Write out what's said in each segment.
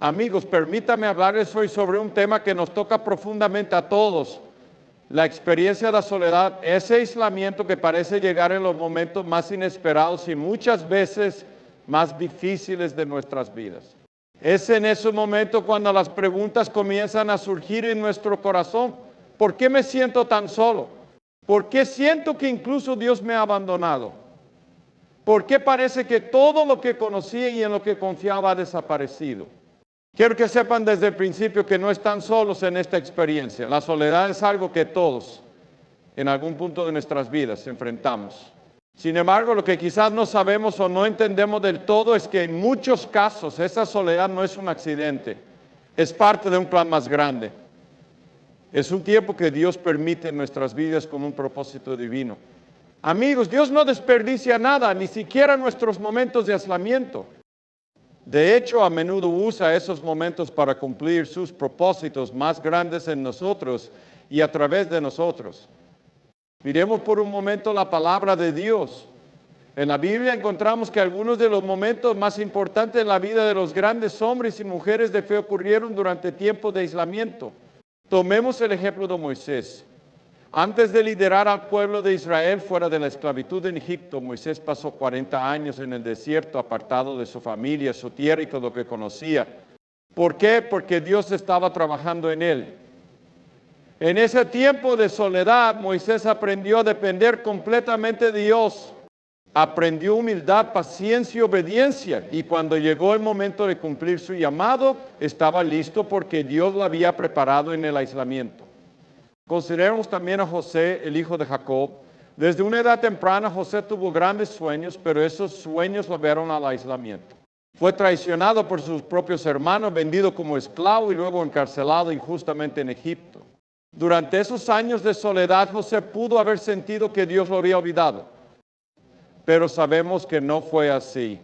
Amigos, permítame hablarles hoy sobre un tema que nos toca profundamente a todos. La experiencia de la soledad, ese aislamiento que parece llegar en los momentos más inesperados y muchas veces más difíciles de nuestras vidas. Es en ese momento cuando las preguntas comienzan a surgir en nuestro corazón. ¿Por qué me siento tan solo? ¿Por qué siento que incluso Dios me ha abandonado? ¿Por qué parece que todo lo que conocía y en lo que confiaba ha desaparecido? Quiero que sepan desde el principio que no están solos en esta experiencia. La soledad es algo que todos, en algún punto de nuestras vidas, enfrentamos. Sin embargo, lo que quizás no sabemos o no entendemos del todo es que en muchos casos esa soledad no es un accidente, es parte de un plan más grande. Es un tiempo que Dios permite en nuestras vidas con un propósito divino. Amigos, Dios no desperdicia nada, ni siquiera nuestros momentos de aislamiento. De hecho, a menudo usa esos momentos para cumplir sus propósitos más grandes en nosotros y a través de nosotros. Miremos por un momento la palabra de Dios. En la Biblia encontramos que algunos de los momentos más importantes en la vida de los grandes hombres y mujeres de fe ocurrieron durante tiempos de aislamiento. Tomemos el ejemplo de Moisés. Antes de liderar al pueblo de Israel fuera de la esclavitud en Egipto, Moisés pasó 40 años en el desierto, apartado de su familia, su tierra y todo lo que conocía. ¿Por qué? Porque Dios estaba trabajando en él. En ese tiempo de soledad, Moisés aprendió a depender completamente de Dios. Aprendió humildad, paciencia y obediencia. Y cuando llegó el momento de cumplir su llamado, estaba listo porque Dios lo había preparado en el aislamiento. Consideremos también a José, el hijo de Jacob. Desde una edad temprana, José tuvo grandes sueños, pero esos sueños lo llevaron al aislamiento. Fue traicionado por sus propios hermanos, vendido como esclavo y luego encarcelado injustamente en Egipto. Durante esos años de soledad, José pudo haber sentido que Dios lo había olvidado. Pero sabemos que no fue así.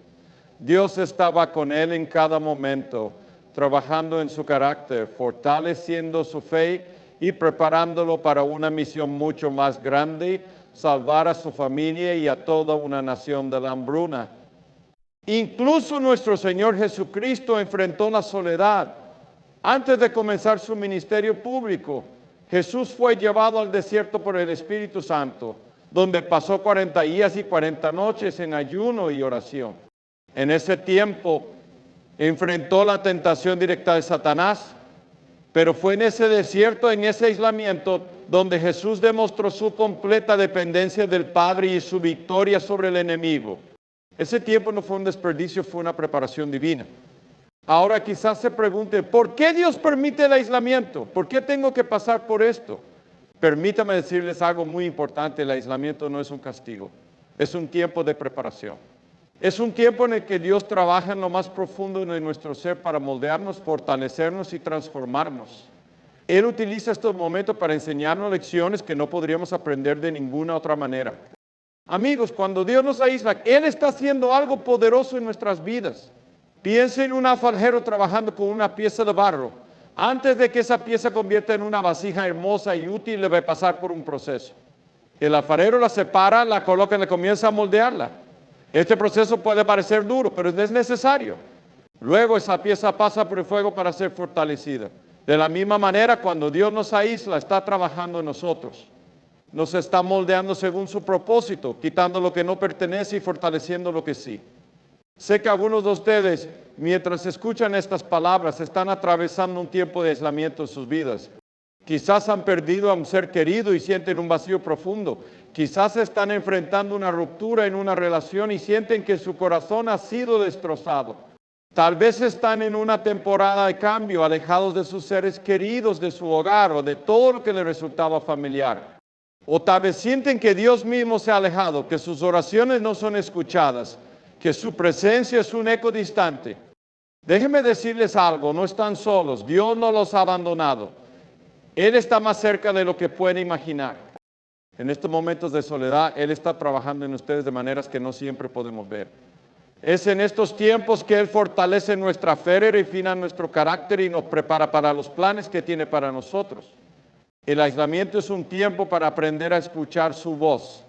Dios estaba con él en cada momento, trabajando en su carácter, fortaleciendo su fe y preparándolo para una misión mucho más grande, salvar a su familia y a toda una nación de la hambruna. Incluso nuestro Señor Jesucristo enfrentó la soledad. Antes de comenzar su ministerio público, Jesús fue llevado al desierto por el Espíritu Santo, donde pasó 40 días y 40 noches en ayuno y oración. En ese tiempo enfrentó la tentación directa de Satanás, pero fue en ese desierto, en ese aislamiento, donde Jesús demostró su completa dependencia del Padre y su victoria sobre el enemigo. Ese tiempo no fue un desperdicio, fue una preparación divina. Ahora quizás se pregunte, ¿por qué Dios permite el aislamiento? ¿Por qué tengo que pasar por esto? Permítame decirles algo muy importante, el aislamiento no es un castigo, es un tiempo de preparación. Es un tiempo en el que Dios trabaja en lo más profundo de nuestro ser para moldearnos, fortalecernos y transformarnos. Él utiliza estos momentos para enseñarnos lecciones que no podríamos aprender de ninguna otra manera. Amigos, cuando Dios nos aísla, Él está haciendo algo poderoso en nuestras vidas. Piensa en un alfarero trabajando con una pieza de barro. Antes de que esa pieza convierta en una vasija hermosa y útil, le va a pasar por un proceso. El alfarero la separa, la coloca y le comienza a moldearla. Este proceso puede parecer duro, pero es necesario. Luego esa pieza pasa por el fuego para ser fortalecida. De la misma manera, cuando Dios nos aísla, está trabajando en nosotros. Nos está moldeando según su propósito, quitando lo que no pertenece y fortaleciendo lo que sí. Sé que algunos de ustedes, mientras escuchan estas palabras, están atravesando un tiempo de aislamiento en sus vidas. Quizás han perdido a un ser querido y sienten un vacío profundo. Quizás están enfrentando una ruptura en una relación y sienten que su corazón ha sido destrozado. Tal vez están en una temporada de cambio, alejados de sus seres queridos, de su hogar o de todo lo que les resultaba familiar. O tal vez sienten que Dios mismo se ha alejado, que sus oraciones no son escuchadas, que su presencia es un eco distante. Déjenme decirles algo, no están solos, Dios no los ha abandonado. Él está más cerca de lo que pueden imaginar. En estos momentos de soledad, Él está trabajando en ustedes de maneras que no siempre podemos ver. Es en estos tiempos que Él fortalece nuestra fe, refina nuestro carácter y nos prepara para los planes que tiene para nosotros. El aislamiento es un tiempo para aprender a escuchar su voz.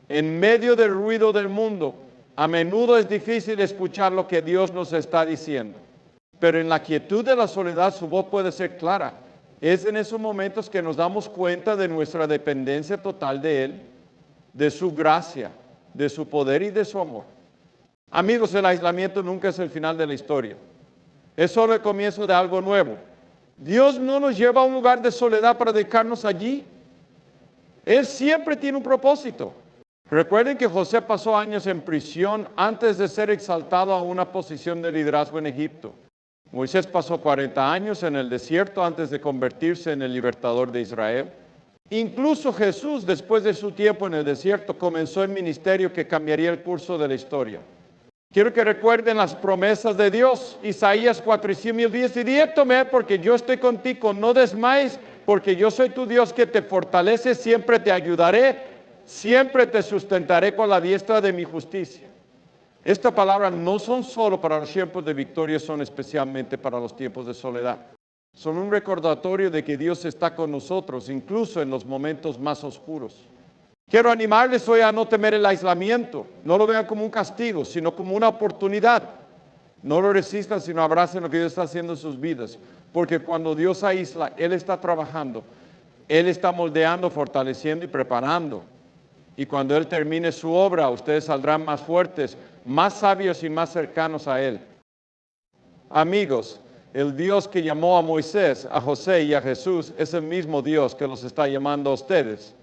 En medio del ruido del mundo, a menudo es difícil escuchar lo que Dios nos está diciendo. pero en la quietud de la soledad su voz puede ser clara. Es en esos momentos que nos damos cuenta de nuestra dependencia total de Él, de su gracia, de su poder y de su amor. Amigos, el aislamiento nunca es el final de la historia. Es solo el comienzo de algo nuevo. Dios no nos lleva a un lugar de soledad para dedicarnos allí. Él siempre tiene un propósito. Recuerden que José pasó años en prisión antes de ser exaltado a una posición de liderazgo en Egipto. Moisés pasó 40 años en el desierto antes de convertirse en el libertador de Israel. Incluso Jesús, después de su tiempo en el desierto, comenzó el ministerio que cambiaría el curso de la historia. Quiero que recuerden las promesas de Dios. Isaías 4:10 dice, tomé porque yo estoy contigo, no desmayes, porque yo soy tu Dios que te fortalece, siempre te ayudaré, siempre te sustentaré con la diestra de mi justicia. Estas palabras no son solo para los tiempos de victoria, son especialmente para los tiempos de soledad. Son un recordatorio de que Dios está con nosotros, incluso en los momentos más oscuros. Quiero animarles hoy a no temer el aislamiento. No lo vean como un castigo, sino como una oportunidad. No lo resistan, sino abracen lo que Dios está haciendo en sus vidas. Porque cuando Dios aísla, Él está trabajando. Él está moldeando, fortaleciendo y preparando. Y cuando Él termine su obra, ustedes saldrán más fuertes, más sabios y más cercanos a Él. Amigos, el Dios que llamó a Moisés, a José y a Jesús es el mismo Dios que los está llamando a ustedes.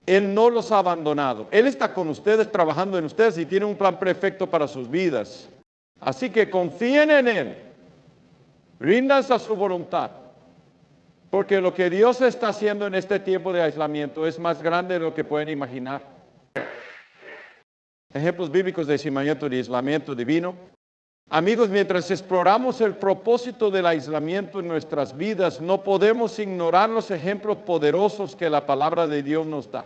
Él no los ha abandonado. Él está con ustedes, trabajando en ustedes y tiene un plan perfecto para sus vidas. Así que confíen en Él. Ríndanse a su voluntad. Porque lo que Dios está haciendo en este tiempo de aislamiento es más grande de lo que pueden imaginar. Ejemplos bíblicos de aislamiento divino. Amigos, mientras exploramos el propósito del aislamiento en nuestras vidas, no podemos ignorar los ejemplos poderosos que la palabra de Dios nos da.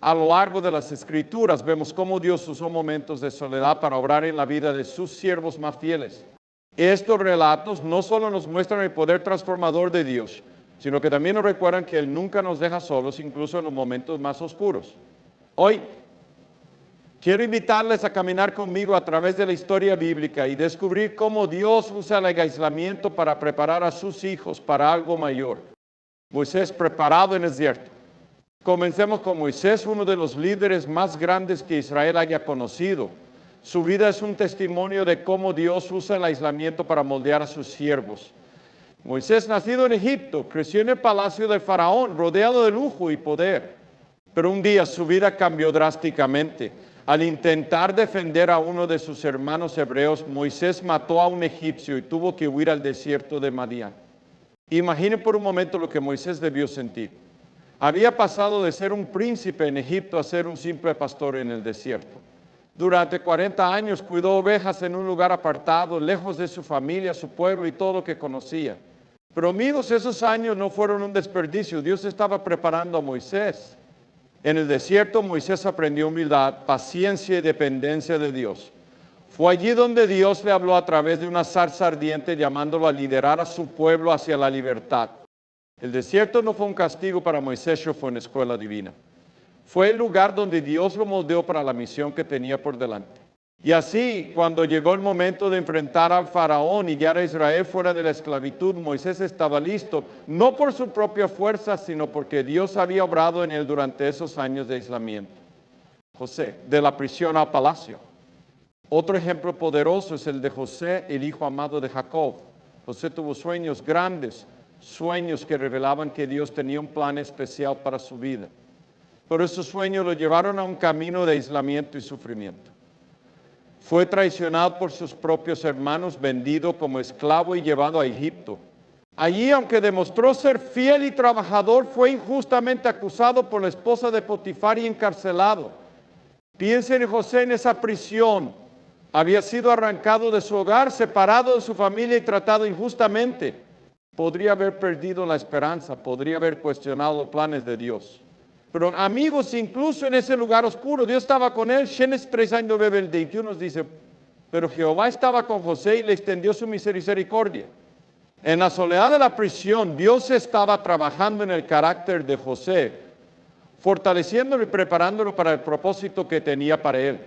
A lo largo de las Escrituras vemos cómo Dios usó momentos de soledad para obrar en la vida de sus siervos más fieles. Estos relatos no solo nos muestran el poder transformador de Dios, sino que también nos recuerdan que Él nunca nos deja solos, incluso en los momentos más oscuros. Hoy quiero invitarles a caminar conmigo a través de la historia bíblica y descubrir cómo Dios usa el aislamiento para preparar a sus hijos para algo mayor. Moisés preparado en el desierto. Comencemos con Moisés, uno de los líderes más grandes que Israel haya conocido. Su vida es un testimonio de cómo Dios usa el aislamiento para moldear a sus siervos. Moisés, nacido en Egipto, creció en el palacio del faraón, rodeado de lujo y poder. Pero un día su vida cambió drásticamente. Al intentar defender a uno de sus hermanos hebreos, Moisés mató a un egipcio y tuvo que huir al desierto de Madián. Imaginen por un momento lo que Moisés debió sentir. Había pasado de ser un príncipe en Egipto a ser un simple pastor en el desierto. Durante 40 años cuidó ovejas en un lugar apartado, lejos de su familia, su pueblo y todo lo que conocía. Pero amigos, esos años no fueron un desperdicio. Dios estaba preparando a Moisés. En el desierto Moisés aprendió humildad, paciencia y dependencia de Dios. Fue allí donde Dios le habló a través de una zarza ardiente llamándolo a liderar a su pueblo hacia la libertad. El desierto no fue un castigo para Moisés, fue una escuela divina. Fue el lugar donde Dios lo moldeó para la misión que tenía por delante. Y así, cuando llegó el momento de enfrentar al faraón y guiar a Israel fuera de la esclavitud, Moisés estaba listo, no por su propia fuerza, sino porque Dios había obrado en él durante esos años de aislamiento. José, de la prisión al palacio. Otro ejemplo poderoso es el de José, el hijo amado de Jacob. José tuvo sueños grandes, sueños que revelaban que Dios tenía un plan especial para su vida. Pero esos sueños lo llevaron a un camino de aislamiento y sufrimiento. Fue traicionado por sus propios hermanos, vendido como esclavo y llevado a Egipto. Allí, aunque demostró ser fiel y trabajador, fue injustamente acusado por la esposa de Potifar y encarcelado. Piensen en José en esa prisión. Había sido arrancado de su hogar, separado de su familia y tratado injustamente. Podría haber perdido la esperanza, podría haber cuestionado los planes de Dios. Pero amigos, incluso en ese lugar oscuro, Dios estaba con él. Génesis 3:21 nos dice, pero Jehová estaba con José y le extendió su misericordia. En la soledad de la prisión, Dios estaba trabajando en el carácter de José, fortaleciéndolo y preparándolo para el propósito que tenía para él.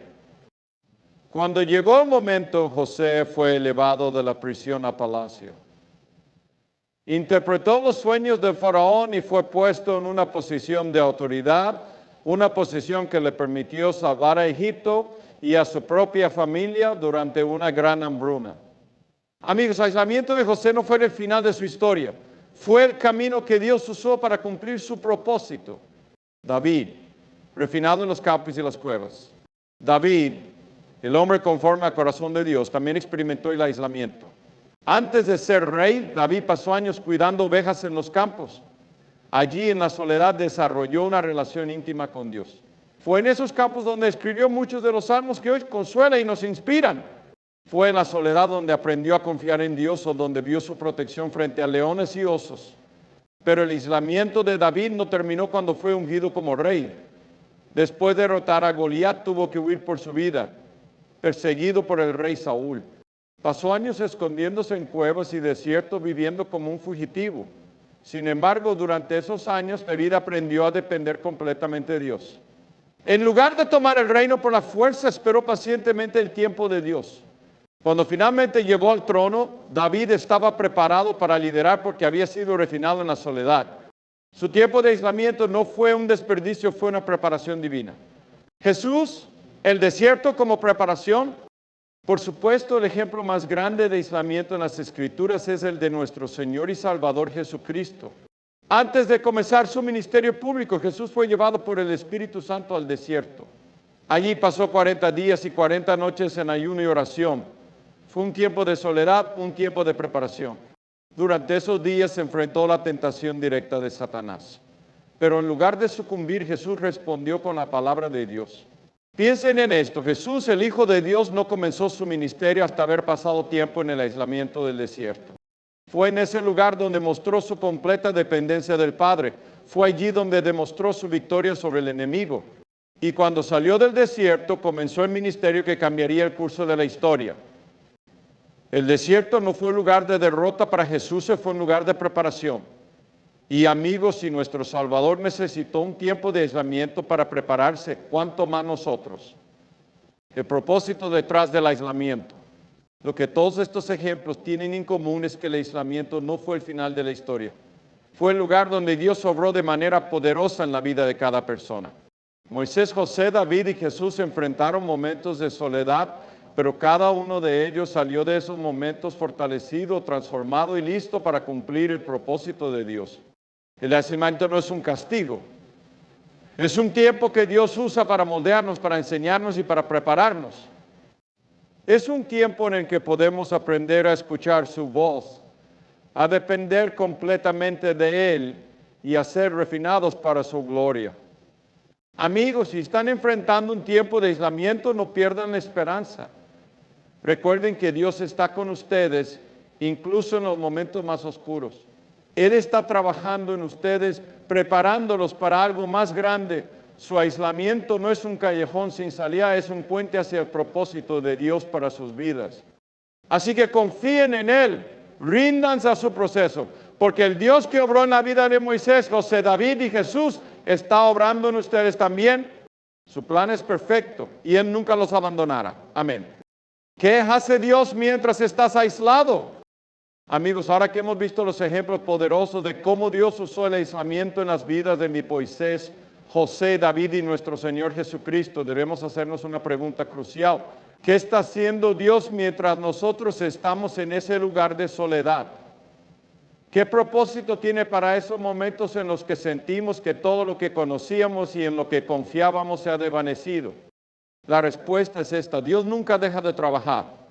Cuando llegó el momento, José fue elevado de la prisión a palacio. Interpretó los sueños del faraón y fue puesto en una posición de autoridad, una posición que le permitió salvar a Egipto y a su propia familia durante una gran hambruna. Amigos, el aislamiento de José no fue el final de su historia. Fue el camino que Dios usó para cumplir su propósito. David, refinado en los campos y las cuevas. David, el hombre conforme al corazón de Dios, también experimentó el aislamiento. Antes de ser rey, David pasó años cuidando ovejas en los campos. Allí en la soledad desarrolló una relación íntima con Dios. Fue en esos campos donde escribió muchos de los salmos que hoy consuelan y nos inspiran. Fue en la soledad donde aprendió a confiar en Dios o donde vio su protección frente a leones y osos. Pero el aislamiento de David no terminó cuando fue ungido como rey. Después de derrotar a Goliat, tuvo que huir por su vida, perseguido por el rey Saúl. Pasó años escondiéndose en cuevas y desiertos, viviendo como un fugitivo. Sin embargo, durante esos años, David aprendió a depender completamente de Dios. En lugar de tomar el reino por la fuerza, esperó pacientemente el tiempo de Dios. Cuando finalmente llegó al trono, David estaba preparado para liderar porque había sido refinado en la soledad. Su tiempo de aislamiento no fue un desperdicio, fue una preparación divina. Jesús, el desierto como preparación. Por supuesto, el ejemplo más grande de aislamiento en las Escrituras es el de nuestro Señor y Salvador Jesucristo. Antes de comenzar su ministerio público, Jesús fue llevado por el Espíritu Santo al desierto. Allí pasó 40 días y 40 noches en ayuno y oración. Fue un tiempo de soledad, un tiempo de preparación. Durante esos días se enfrentó a la tentación directa de Satanás. Pero en lugar de sucumbir, Jesús respondió con la palabra de Dios. Piensen en esto, Jesús, el Hijo de Dios, no comenzó su ministerio hasta haber pasado tiempo en el aislamiento del desierto. Fue en ese lugar donde mostró su completa dependencia del Padre. Fue allí donde demostró su victoria sobre el enemigo. Y cuando salió del desierto, comenzó el ministerio que cambiaría el curso de la historia. El desierto no fue un lugar de derrota para Jesús, fue un lugar de preparación. Y amigos, si nuestro Salvador necesitó un tiempo de aislamiento para prepararse, ¿cuánto más nosotros? El propósito detrás del aislamiento. Lo que todos estos ejemplos tienen en común es que el aislamiento no fue el final de la historia. Fue el lugar donde Dios obró de manera poderosa en la vida de cada persona. Moisés, José, David y Jesús enfrentaron momentos de soledad, pero cada uno de ellos salió de esos momentos fortalecido, transformado y listo para cumplir el propósito de Dios. El aislamiento no es un castigo. Es un tiempo que Dios usa para moldearnos, para enseñarnos y para prepararnos. Es un tiempo en el que podemos aprender a escuchar su voz, a depender completamente de Él y a ser refinados para su gloria. Amigos, si están enfrentando un tiempo de aislamiento, no pierdan la esperanza. Recuerden que Dios está con ustedes, incluso en los momentos más oscuros. Él está trabajando en ustedes, preparándolos para algo más grande. Su aislamiento no es un callejón sin salida, es un puente hacia el propósito de Dios para sus vidas. Así que confíen en Él, ríndanse a su proceso, porque el Dios que obró en la vida de Moisés, José, David y Jesús, está obrando en ustedes también. Su plan es perfecto y Él nunca los abandonará. Amén. ¿Qué hace Dios mientras estás aislado? Amigos, ahora que hemos visto los ejemplos poderosos de cómo Dios usó el aislamiento en las vidas de Moisés, José, David y nuestro Señor Jesucristo, debemos hacernos una pregunta crucial. ¿Qué está haciendo Dios mientras nosotros estamos en ese lugar de soledad? ¿Qué propósito tiene para esos momentos en los que sentimos que todo lo que conocíamos y en lo que confiábamos se ha desvanecido? La respuesta es esta: Dios nunca deja de trabajar.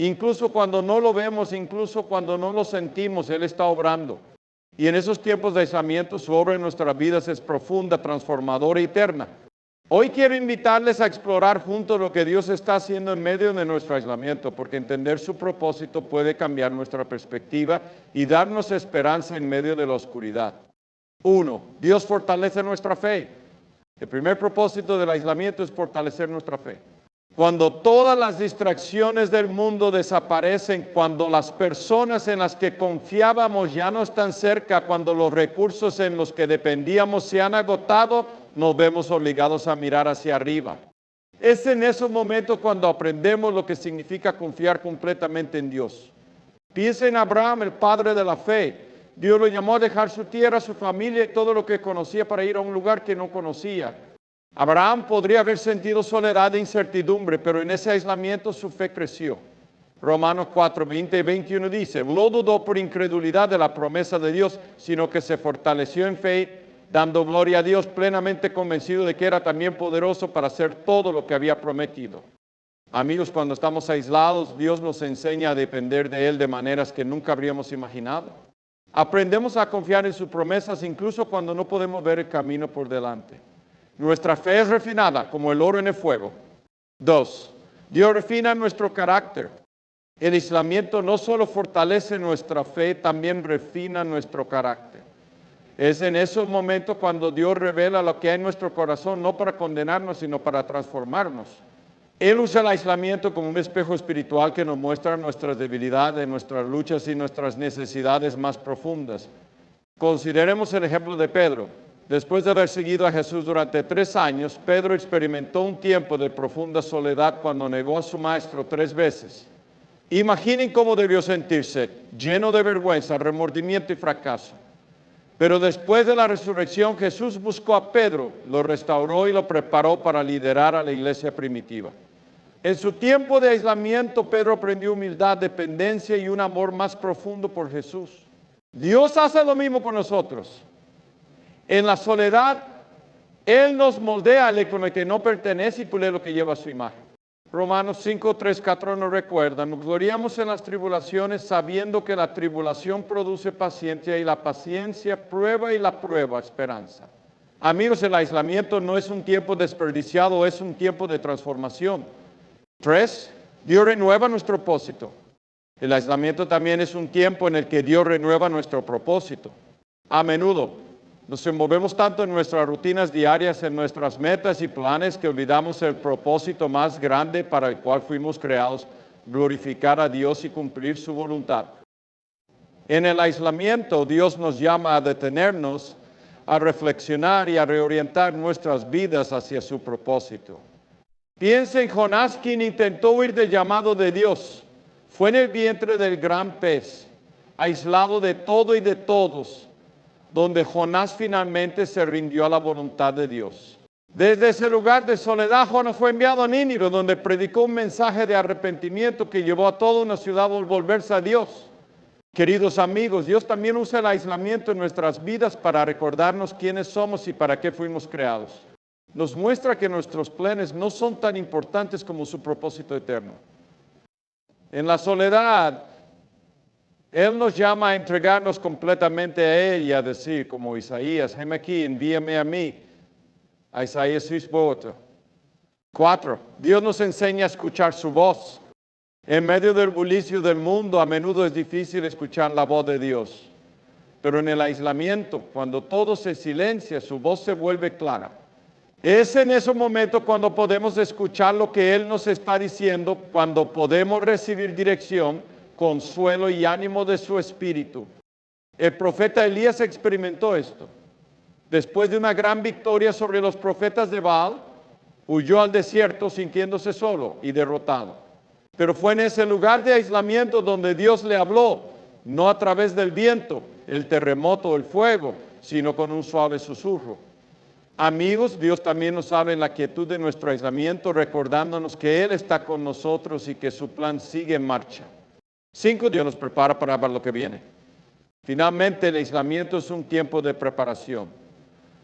Incluso cuando no lo vemos, incluso cuando no lo sentimos, Él está obrando. Y en esos tiempos de aislamiento, su obra en nuestras vidas es profunda, transformadora y eterna. Hoy quiero invitarles a explorar juntos lo que Dios está haciendo en medio de nuestro aislamiento, porque entender su propósito puede cambiar nuestra perspectiva y darnos esperanza en medio de la oscuridad. 1. Dios fortalece nuestra fe. El primer propósito del aislamiento es fortalecer nuestra fe. Cuando todas las distracciones del mundo desaparecen, cuando las personas en las que confiábamos ya no están cerca, cuando los recursos en los que dependíamos se han agotado, nos vemos obligados a mirar hacia arriba. Es en esos momentos cuando aprendemos lo que significa confiar completamente en Dios. Piensa en Abraham, el padre de la fe. Dios lo llamó a dejar su tierra, su familia y todo lo que conocía para ir a un lugar que no conocía. Abraham podría haber sentido soledad e incertidumbre, pero en ese aislamiento su fe creció. Romanos 4, 20 y 21 dice, no dudó por incredulidad de la promesa de Dios, sino que se fortaleció en fe, dando gloria a Dios, plenamente convencido de que era también poderoso para hacer todo lo que había prometido. Amigos, cuando estamos aislados, Dios nos enseña a depender de Él de maneras que nunca habríamos imaginado. Aprendemos a confiar en sus promesas incluso cuando no podemos ver el camino por delante. Nuestra fe es refinada como el oro en el fuego. 2. Dios refina nuestro carácter. El aislamiento no solo fortalece nuestra fe, también refina nuestro carácter. Es en esos momentos cuando Dios revela lo que hay en nuestro corazón, no para condenarnos, sino para transformarnos. Él usa el aislamiento como un espejo espiritual que nos muestra nuestras debilidades, nuestras luchas y nuestras necesidades más profundas. Consideremos el ejemplo de Pedro. Después de haber seguido a Jesús durante 3 años, Pedro experimentó un tiempo de profunda soledad cuando negó a su maestro 3 veces. Imaginen cómo debió sentirse, lleno de vergüenza, remordimiento y fracaso. Pero después de la resurrección, Jesús buscó a Pedro, lo restauró y lo preparó para liderar a la iglesia primitiva. En su tiempo de aislamiento, Pedro aprendió humildad, dependencia y un amor más profundo por Jesús. Dios hace lo mismo con nosotros. En la soledad, Él nos moldea al con el que no pertenece y pule lo que lleva a su imagen. Romanos 5, 3, 4 nos recuerda, nos gloriamos en las tribulaciones sabiendo que la tribulación produce paciencia y la paciencia prueba y la prueba esperanza. Amigos, el aislamiento no es un tiempo desperdiciado, es un tiempo de transformación. 3, Dios renueva nuestro propósito. El aislamiento también es un tiempo en el que Dios renueva nuestro propósito. A menudo nos envolvemos tanto en nuestras rutinas diarias, en nuestras metas y planes, que olvidamos el propósito más grande para el cual fuimos creados, glorificar a Dios y cumplir su voluntad. En el aislamiento, Dios nos llama a detenernos, a reflexionar y a reorientar nuestras vidas hacia su propósito. Piensa en Jonás, quien intentó huir del llamado de Dios. Fue en el vientre del gran pez, aislado de todo y de todos, donde Jonás finalmente se rindió a la voluntad de Dios. Desde ese lugar de soledad, Jonás fue enviado a Nínive, donde predicó un mensaje de arrepentimiento que llevó a toda una ciudad a volverse a Dios. Queridos amigos, Dios también usa el aislamiento en nuestras vidas para recordarnos quiénes somos y para qué fuimos creados. Nos muestra que nuestros planes no son tan importantes como su propósito eterno. En la soledad, Él nos llama a entregarnos completamente a Él y a decir, como Isaías, heme aquí, envíame a mí. A Isaías 6:8. 4. Dios nos enseña a escuchar su voz. En medio del bullicio del mundo, a menudo es difícil escuchar la voz de Dios. Pero en el aislamiento, cuando todo se silencia, su voz se vuelve clara. Es en esos momentos cuando podemos escuchar lo que Él nos está diciendo, cuando podemos recibir dirección, consuelo y ánimo de su espíritu. El profeta Elías experimentó esto. Después de una gran victoria sobre los profetas de Baal, huyó al desierto sintiéndose solo y derrotado. Pero fue en ese lugar de aislamiento donde Dios le habló, no a través del viento, el terremoto, el fuego, sino con un suave susurro. Amigos, Dios también nos habla en la quietud de nuestro aislamiento, recordándonos que Él está con nosotros y que su plan sigue en marcha. 5, Dios nos prepara para lo que viene. Finalmente, el aislamiento es un tiempo de preparación.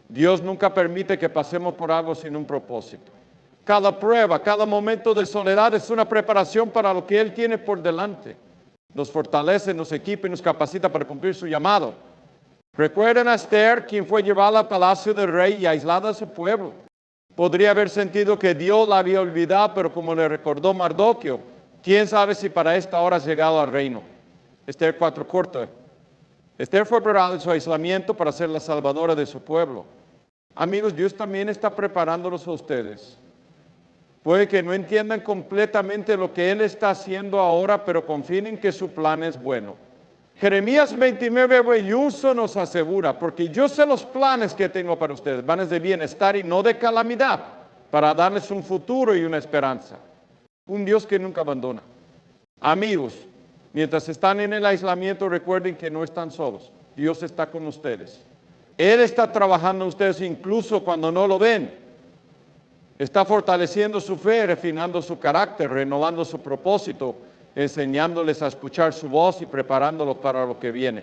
Dios nunca permite que pasemos por algo sin un propósito. Cada prueba, cada momento de soledad es una preparación para lo que Él tiene por delante. Nos fortalece, nos equipa y nos capacita para cumplir su llamado. Recuerden a Esther, quien fue llevada al palacio del rey y aislada de su pueblo. Podría haber sentido que Dios la había olvidado, pero como le recordó Mardoqueo, quién sabe si para esta hora has llegado al reino. Esther 4 corta. Esther fue preparada en su aislamiento para ser la salvadora de su pueblo. Amigos, Dios también está preparándolos a ustedes. Puede que no entiendan completamente lo que Él está haciendo ahora, pero confíen en que su plan es bueno. Jeremías 29:21 nos asegura, porque yo sé los planes que tengo para ustedes, planes de bienestar y no de calamidad, para darles un futuro y una esperanza. Un Dios que nunca abandona. Amigos, mientras están en el aislamiento, recuerden que no están solos. Dios está con ustedes. Él está trabajando en ustedes incluso cuando no lo ven. Está fortaleciendo su fe, refinando su carácter, renovando su propósito, enseñándoles a escuchar su voz y preparándolos para lo que viene.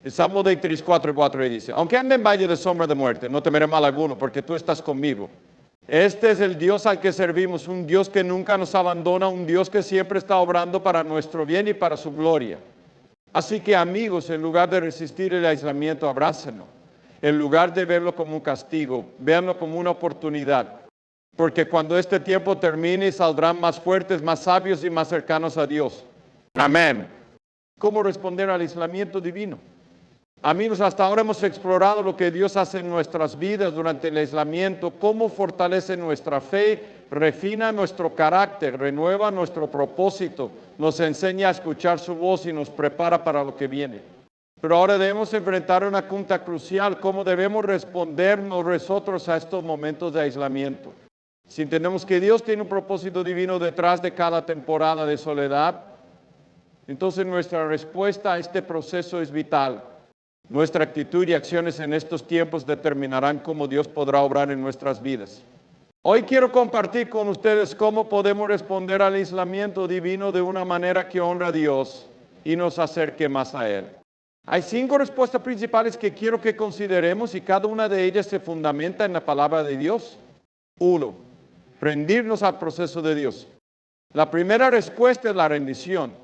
El Salmo 23, 4 y 4 dice, aunque ande en valle de sombra de muerte, no temeré mal alguno, porque tú estás conmigo. Este es el Dios al que servimos, un Dios que nunca nos abandona, un Dios que siempre está obrando para nuestro bien y para su gloria. Así que amigos, en lugar de resistir el aislamiento, abrácenlo. En lugar de verlo como un castigo, véanlo como una oportunidad. Porque cuando este tiempo termine, saldrán más fuertes, más sabios y más cercanos a Dios. Amén. ¿Cómo responder al aislamiento divino? Amigos, hasta ahora hemos explorado lo que Dios hace en nuestras vidas durante el aislamiento, cómo fortalece nuestra fe, refina nuestro carácter, renueva nuestro propósito, nos enseña a escuchar su voz y nos prepara para lo que viene. Pero ahora debemos enfrentar una pregunta crucial, ¿cómo debemos respondernos nosotros a estos momentos de aislamiento? Si entendemos que Dios tiene un propósito divino detrás de cada temporada de soledad, entonces nuestra respuesta a este proceso es vital. Nuestra actitud y acciones en estos tiempos determinarán cómo Dios podrá obrar en nuestras vidas. Hoy quiero compartir con ustedes cómo podemos responder al aislamiento divino de una manera que honra a Dios y nos acerque más a Él. Hay 5 respuestas principales que quiero que consideremos y cada una de ellas se fundamenta en la palabra de Dios. 1. Rendirnos al proceso de Dios. La primera respuesta es la rendición.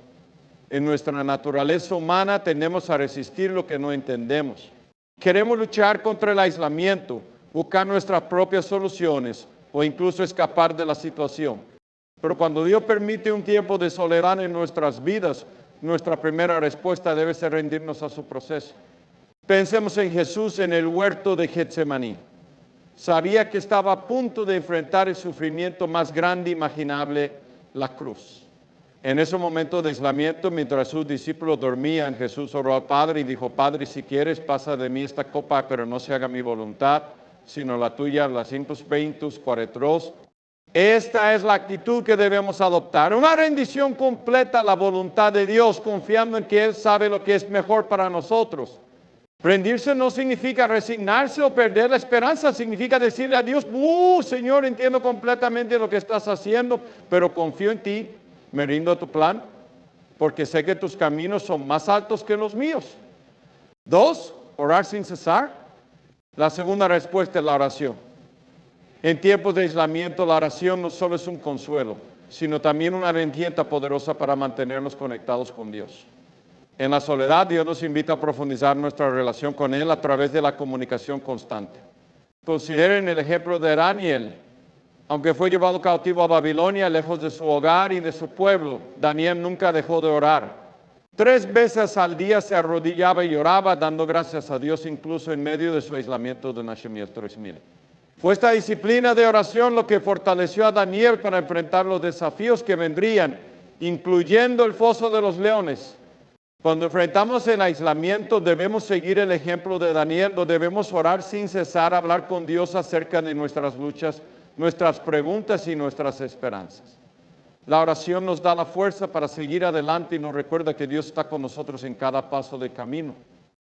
En nuestra naturaleza humana tendemos a resistir lo que no entendemos. Queremos luchar contra el aislamiento, buscar nuestras propias soluciones o incluso escapar de la situación. Pero cuando Dios permite un tiempo de soledad en nuestras vidas, nuestra primera respuesta debe ser rendirnos a su proceso. Pensemos en Jesús en el huerto de Getsemaní. Sabía que estaba a punto de enfrentar el sufrimiento más grande imaginable, la cruz. En ese momento de aislamiento, mientras sus discípulos dormían, Jesús oró al Padre y dijo, Padre, si quieres, pasa de mí esta copa, pero no se haga mi voluntad, sino la tuya, la 120, 42. Esta es la actitud que debemos adoptar, una rendición completa a la voluntad de Dios, confiando en que Él sabe lo que es mejor para nosotros. Rendirse no significa resignarse o perder la esperanza, significa decirle a Dios, Señor, entiendo completamente lo que estás haciendo, pero confío en ti. Me rindo a tu plan, porque sé que tus caminos son más altos que los míos. 2, orar sin cesar. La segunda respuesta es la oración. En tiempos de aislamiento, la oración no solo es un consuelo, sino también una herramienta poderosa para mantenernos conectados con Dios. En la soledad, Dios nos invita a profundizar nuestra relación con Él a través de la comunicación constante. Consideren el ejemplo de Daniel. Aunque fue llevado cautivo a Babilonia, lejos de su hogar y de su pueblo, Daniel nunca dejó de orar. 3 veces al día se arrodillaba y oraba, dando gracias a Dios incluso en medio de su aislamiento de nacimiento. Fue esta disciplina de oración lo que fortaleció a Daniel para enfrentar los desafíos que vendrían, incluyendo el foso de los leones. Cuando enfrentamos el aislamiento, debemos seguir el ejemplo de Daniel, donde debemos orar sin cesar, hablar con Dios acerca de nuestras luchas, nuestras preguntas y nuestras esperanzas. La oración nos da la fuerza para seguir adelante y nos recuerda que Dios está con nosotros en cada paso del camino.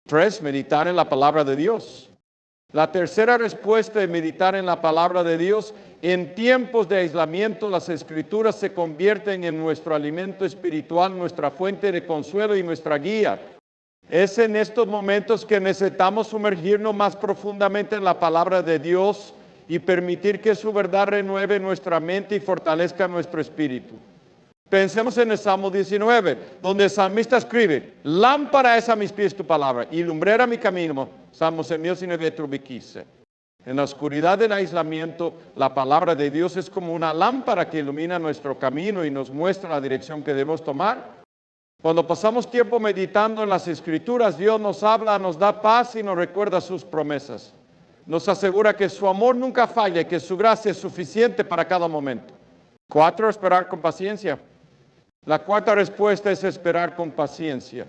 3, meditar en la palabra de Dios. La tercera respuesta es meditar en la palabra de Dios. En tiempos de aislamiento, las Escrituras se convierten en nuestro alimento espiritual, nuestra fuente de consuelo y nuestra guía. Es en estos momentos que necesitamos sumergirnos más profundamente en la palabra de Dios y permitir que su verdad renueve nuestra mente y fortalezca nuestro espíritu. Pensemos en el Salmo 19, donde el salmista escribe, lámpara es a mis pies tu palabra y lumbrera mi camino. Salmo 119. En la oscuridad del aislamiento, la palabra de Dios es como una lámpara que ilumina nuestro camino y nos muestra la dirección que debemos tomar. Cuando pasamos tiempo meditando en las Escrituras, Dios nos habla, nos da paz y nos recuerda sus promesas. Nos asegura que su amor nunca falla y que su gracia es suficiente para cada momento. 4, esperar con paciencia. La cuarta respuesta es esperar con paciencia.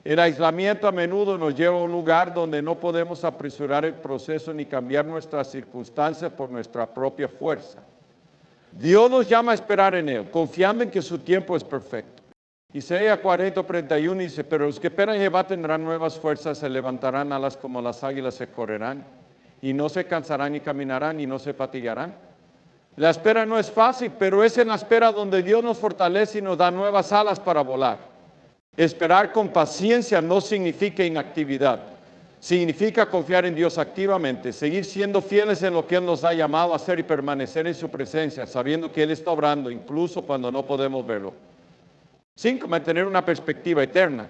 El aislamiento a menudo nos lleva a un lugar donde no podemos apresurar el proceso ni cambiar nuestras circunstancias por nuestra propia fuerza. Dios nos llama a esperar en Él, confiando en que su tiempo es perfecto. Isaías 40:31 dice, pero los que esperan en Jehová tendrán nuevas fuerzas, se levantarán alas como las águilas, se correrán, y no se cansarán ni caminarán, y no se fatigarán. La espera no es fácil, pero es en la espera donde Dios nos fortalece y nos da nuevas alas para volar. Esperar con paciencia no significa inactividad. Significa confiar en Dios activamente, seguir siendo fieles en lo que Él nos ha llamado a hacer y permanecer en su presencia, sabiendo que Él está obrando incluso cuando no podemos verlo. 5. Mantener una perspectiva eterna.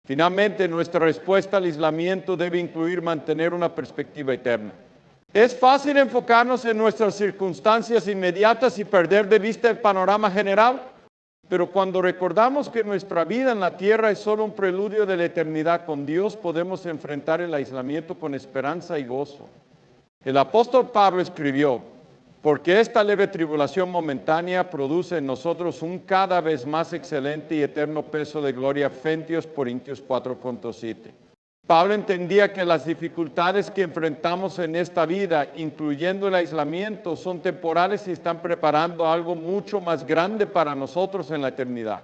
Finalmente, nuestra respuesta al aislamiento debe incluir mantener una perspectiva eterna. Es fácil enfocarnos en nuestras circunstancias inmediatas y perder de vista el panorama general, pero cuando recordamos que nuestra vida en la tierra es solo un preludio de la eternidad con Dios, podemos enfrentar el aislamiento con esperanza y gozo. El apóstol Pablo escribió, porque esta leve tribulación momentánea produce en nosotros un cada vez más excelente y eterno peso de gloria. Efesios 4:7. Pablo entendía que las dificultades que enfrentamos en esta vida, incluyendo el aislamiento, son temporales y están preparando algo mucho más grande para nosotros en la eternidad.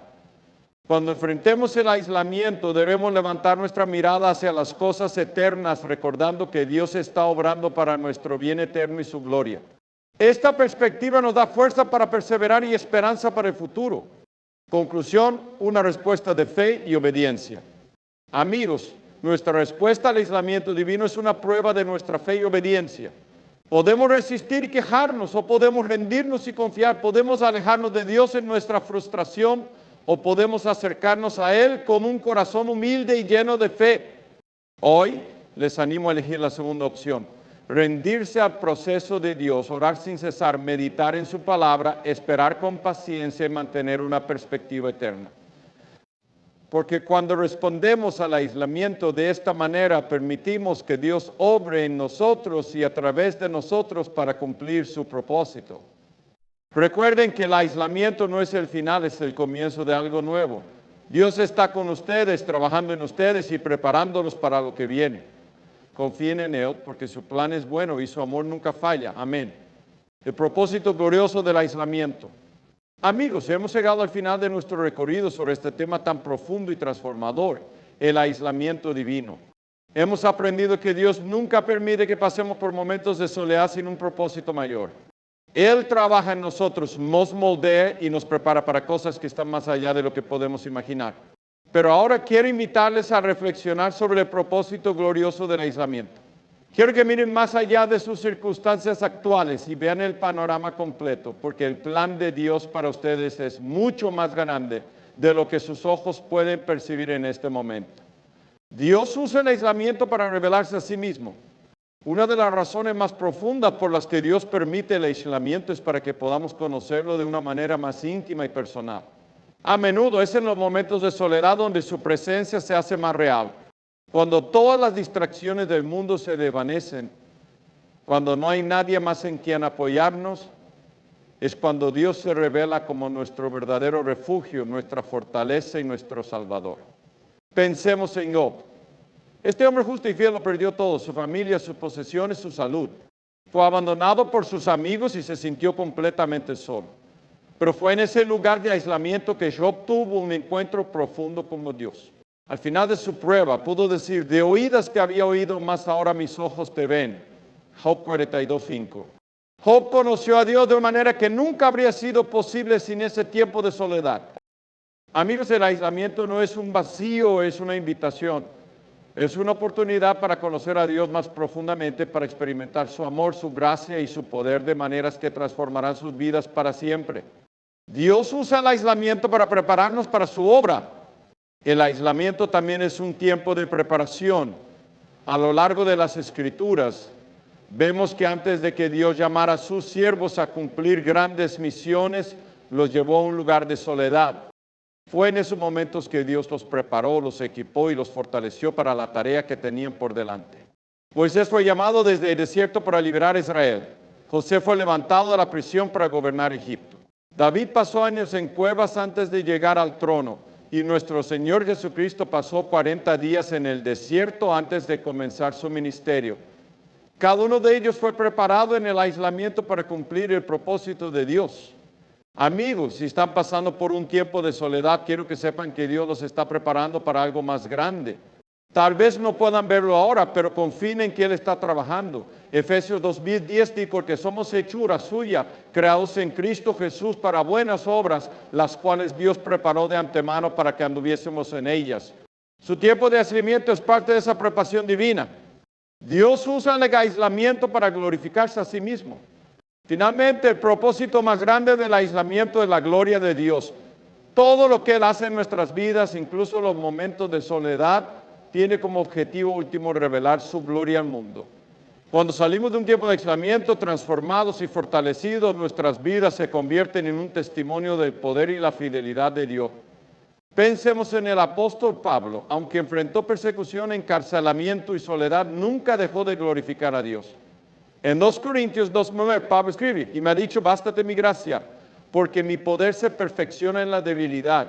Cuando enfrentemos el aislamiento, debemos levantar nuestra mirada hacia las cosas eternas, recordando que Dios está obrando para nuestro bien eterno y su gloria. Esta perspectiva nos da fuerza para perseverar y esperanza para el futuro. Conclusión, una respuesta de fe y obediencia. Amigos, nuestra respuesta al aislamiento divino es una prueba de nuestra fe y obediencia. Podemos resistir y quejarnos, o podemos rendirnos y confiar. Podemos alejarnos de Dios en nuestra frustración, o podemos acercarnos a Él con un corazón humilde y lleno de fe. Hoy les animo a elegir la segunda opción. Rendirse al proceso de Dios, orar sin cesar, meditar en su palabra, esperar con paciencia y mantener una perspectiva eterna. Porque cuando respondemos al aislamiento de esta manera, permitimos que Dios obre en nosotros y a través de nosotros para cumplir su propósito. Recuerden que el aislamiento no es el final, es el comienzo de algo nuevo. Dios está con ustedes, trabajando en ustedes y preparándolos para lo que viene. Confíen en Él, porque su plan es bueno y su amor nunca falla. Amén. El propósito glorioso del aislamiento. Amigos, hemos llegado al final de nuestro recorrido sobre este tema tan profundo y transformador, el aislamiento divino. Hemos aprendido que Dios nunca permite que pasemos por momentos de soledad sin un propósito mayor. Él trabaja en nosotros, nos moldea y nos prepara para cosas que están más allá de lo que podemos imaginar. Pero ahora quiero invitarles a reflexionar sobre el propósito glorioso del aislamiento. Quiero que miren más allá de sus circunstancias actuales y vean el panorama completo, porque el plan de Dios para ustedes es mucho más grande de lo que sus ojos pueden percibir en este momento. Dios usa el aislamiento para revelarse a sí mismo. Una de las razones más profundas por las que Dios permite el aislamiento es para que podamos conocerlo de una manera más íntima y personal. A menudo es en los momentos de soledad donde su presencia se hace más real. Cuando todas las distracciones del mundo se desvanecen, cuando no hay nadie más en quien apoyarnos, es cuando Dios se revela como nuestro verdadero refugio, nuestra fortaleza y nuestro Salvador. Pensemos en Job. Este hombre justo y fiel lo perdió todo, su familia, sus posesiones, su salud. Fue abandonado por sus amigos y se sintió completamente solo. Pero fue en ese lugar de aislamiento que Job tuvo un encuentro profundo con Dios. Al final de su prueba pudo decir, de oídas te había oído, mas ahora mis ojos te ven. Job 42:5. Job conoció a Dios de una manera que nunca habría sido posible sin ese tiempo de soledad. Amigos, el aislamiento no es un vacío, es una invitación. Es una oportunidad para conocer a Dios más profundamente, para experimentar su amor, su gracia y su poder de maneras que transformarán sus vidas para siempre. Dios usa el aislamiento para prepararnos para su obra. El aislamiento también es un tiempo de preparación. A lo largo de las Escrituras, vemos que antes de que Dios llamara a sus siervos a cumplir grandes misiones, los llevó a un lugar de soledad. Fue en esos momentos que Dios los preparó, los equipó y los fortaleció para la tarea que tenían por delante. Moisés fue llamado desde el desierto para liberar a Israel. José fue levantado de la prisión para gobernar Egipto. David pasó años en cuevas antes de llegar al trono. y nuestro Señor Jesucristo pasó 40 días en el desierto antes de comenzar su ministerio. Cada uno de ellos fue preparado en el aislamiento para cumplir el propósito de Dios. Amigos, si están pasando por un tiempo de soledad, quiero que sepan que Dios los está preparando para algo más grande. Tal vez no puedan verlo ahora, pero confíen en que Él está trabajando. Efesios 2:10 dice, porque somos hechura suya, creados en Cristo Jesús para buenas obras, las cuales Dios preparó de antemano para que anduviésemos en ellas. Su tiempo de aislamiento es parte de esa preparación divina. Dios usa el aislamiento para glorificarse a sí mismo. Finalmente, el propósito más grande del aislamiento es la gloria de Dios. Todo lo que Él hace en nuestras vidas, incluso los momentos de soledad, tiene como objetivo último revelar su gloria al mundo. Cuando salimos de un tiempo de aislamiento, transformados y fortalecidos, nuestras vidas se convierten en un testimonio del poder y la fidelidad de Dios. Pensemos en el apóstol Pablo, aunque enfrentó persecución, encarcelamiento y soledad, nunca dejó de glorificar a Dios. En 2 Corintios 2:9, Pablo escribe, y me ha dicho, bástate mi gracia, porque mi poder se perfecciona en la debilidad.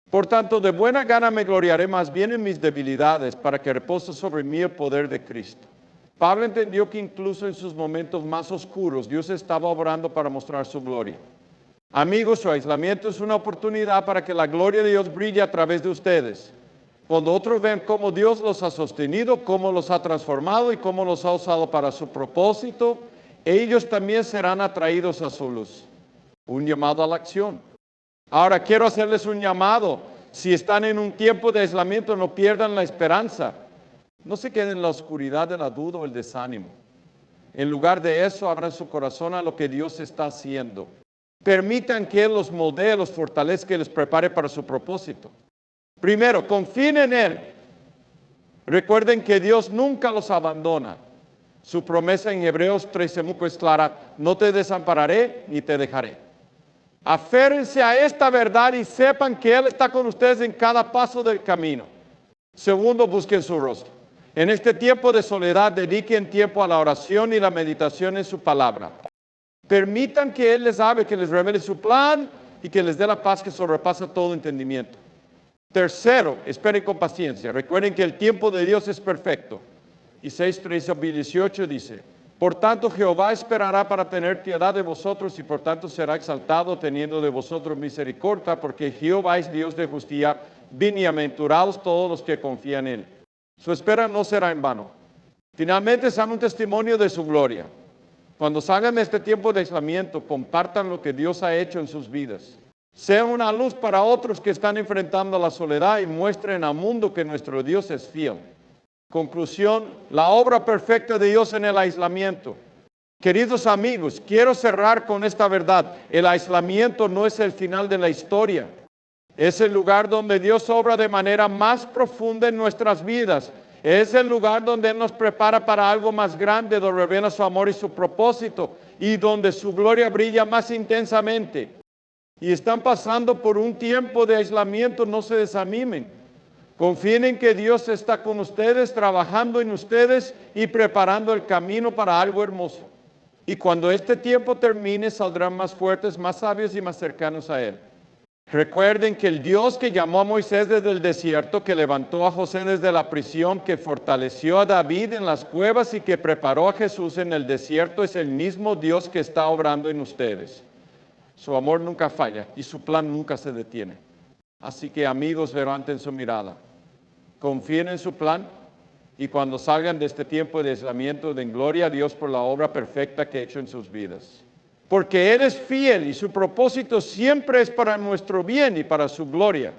Por tanto, de buena gana me gloriaré más bien en mis debilidades, para que repose sobre mí el poder de Cristo. Pablo entendió que incluso en sus momentos más oscuros, Dios estaba obrando para mostrar su gloria. Amigos, su aislamiento es una oportunidad para que la gloria de Dios brille a través de ustedes. Cuando otros vean cómo Dios los ha sostenido, cómo los ha transformado y cómo los ha usado para su propósito, ellos también serán atraídos a su luz. Un llamado a la acción. Ahora quiero hacerles un llamado. Si están en un tiempo de aislamiento, no pierdan la esperanza. No se queden en la oscuridad de la duda o el desánimo. En lugar de eso, abran su corazón a lo que Dios está haciendo. Permitan que Él los moldee, los fortalezca y les prepare para su propósito. Primero, confíen en Él. Recuerden que Dios nunca los abandona. Su promesa en Hebreos 13:5 es clara: no te desampararé ni te dejaré. Aférrense a esta verdad y sepan que Él está con ustedes en cada paso del camino. Segundo, busquen su rostro. En este tiempo de soledad, dediquen tiempo a la oración y la meditación en su palabra. Permitan que Él les hable, que les revele su plan y que les dé la paz que sobrepasa todo entendimiento. Tercero, esperen con paciencia. Recuerden que el tiempo de Dios es perfecto. Y 6:13-18 dice, por tanto Jehová esperará para tener piedad de vosotros y por tanto será exaltado teniendo de vosotros misericordia, porque Jehová es Dios de justicia, bienaventurados todos los que confían en Él. Su espera no será en vano. Finalmente, sean un testimonio de su gloria. Cuando salgan de este tiempo de aislamiento, compartan lo que Dios ha hecho en sus vidas. Sean una luz para otros que están enfrentando la soledad y muestren al mundo que nuestro Dios es fiel. Conclusión, la obra perfecta de Dios en el aislamiento. Queridos amigos, quiero cerrar con esta verdad. El aislamiento no es el final de la historia. Es el lugar donde Dios obra de manera más profunda en nuestras vidas. Es el lugar donde Él nos prepara para algo más grande, donde revela su amor y su propósito y donde su gloria brilla más intensamente. Y están pasando por un tiempo de aislamiento, no se desanimen. Confíen en que Dios está con ustedes, trabajando en ustedes y preparando el camino para algo hermoso. Y cuando este tiempo termine, saldrán más fuertes, más sabios y más cercanos a Él. Recuerden que el Dios que llamó a Moisés desde el desierto, que levantó a José desde la prisión, que fortaleció a David en las cuevas y que preparó a Jesús en el desierto, es el mismo Dios que está obrando en ustedes. Su amor nunca falla y su plan nunca se detiene. Así que amigos, levanten su mirada. Confíen en su plan y cuando salgan de este tiempo de aislamiento, den gloria a Dios por la obra perfecta que ha hecho en sus vidas. Porque Él es fiel y su propósito siempre es para nuestro bien y para su gloria.